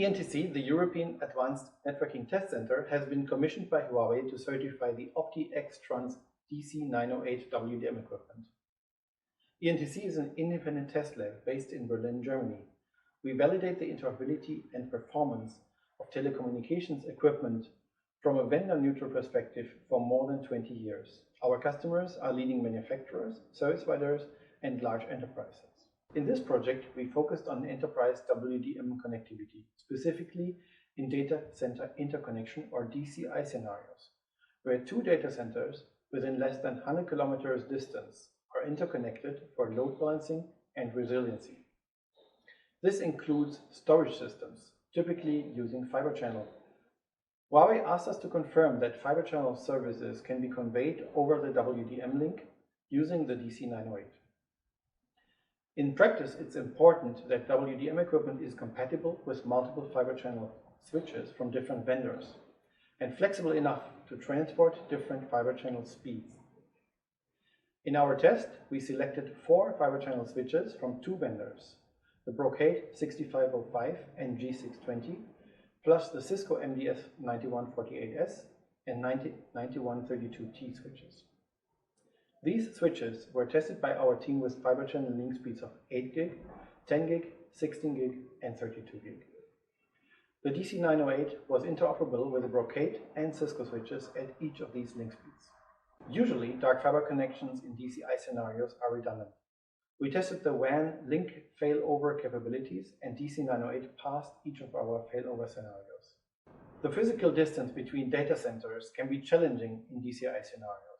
EANTC, the European Advanced Networking Test Center, has been commissioned by Huawei to certify the OptiXtrans DC908 WDM equipment. EANTC is an independent test lab based in Berlin, Germany. We validate the interoperability and performance of telecommunications equipment from a vendor-neutral perspective for more than 20 years. Our customers are leading manufacturers, service providers, and large enterprises. In this project, we focused on enterprise WDM connectivity, specifically in data center interconnection or DCI scenarios, where two data centers within less than 100 kilometers distance are interconnected for load balancing and resiliency. This includes storage systems, typically using fiber channel. Huawei asked us to confirm that fiber channel services can be conveyed over the WDM link using the DC908. In practice, it's important that WDM equipment is compatible with multiple fiber channel switches from different vendors and flexible enough to transport different fiber channel speeds. In our test, we selected 4 fiber channel switches from 2 vendors, the Brocade 6505 and G620, plus the Cisco MDS 9148S and 9132T switches. These switches were tested by our team with fiber channel link speeds of 8 gig, 10 gig, 16 gig, and 32 gig. The DC908 was interoperable with the Brocade and Cisco switches at each of these link speeds. Usually, dark fiber connections in DCI scenarios are redundant. We tested the WAN link failover capabilities, and DC908 passed each of our failover scenarios. The physical distance between data centers can be challenging in DCI scenarios.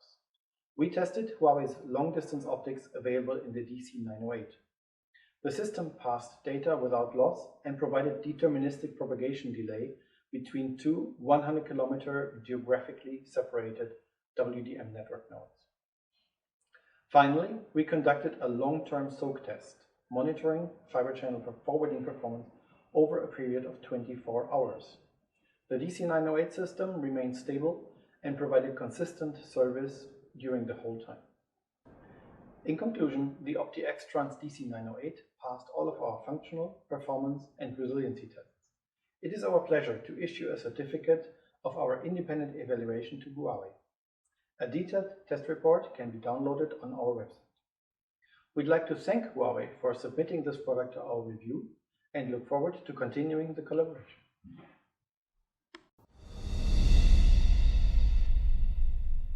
We tested Huawei's long-distance optics available in the DC908. The system passed data without loss and provided deterministic propagation delay between two 100-kilometer geographically separated WDM network nodes. Finally, we conducted a long-term soak test, monitoring fiber channel forwarding performance over a period of 24 hours. The DC908 system remained stable and provided consistent service during the whole time. In conclusion, the OptiXtrans DC908 passed all of our functional, performance, and resiliency tests. It is our pleasure to issue a certificate of our independent evaluation to Huawei. A detailed test report can be downloaded on our website. We'd like to thank Huawei for submitting this product to our review and look forward to continuing the collaboration.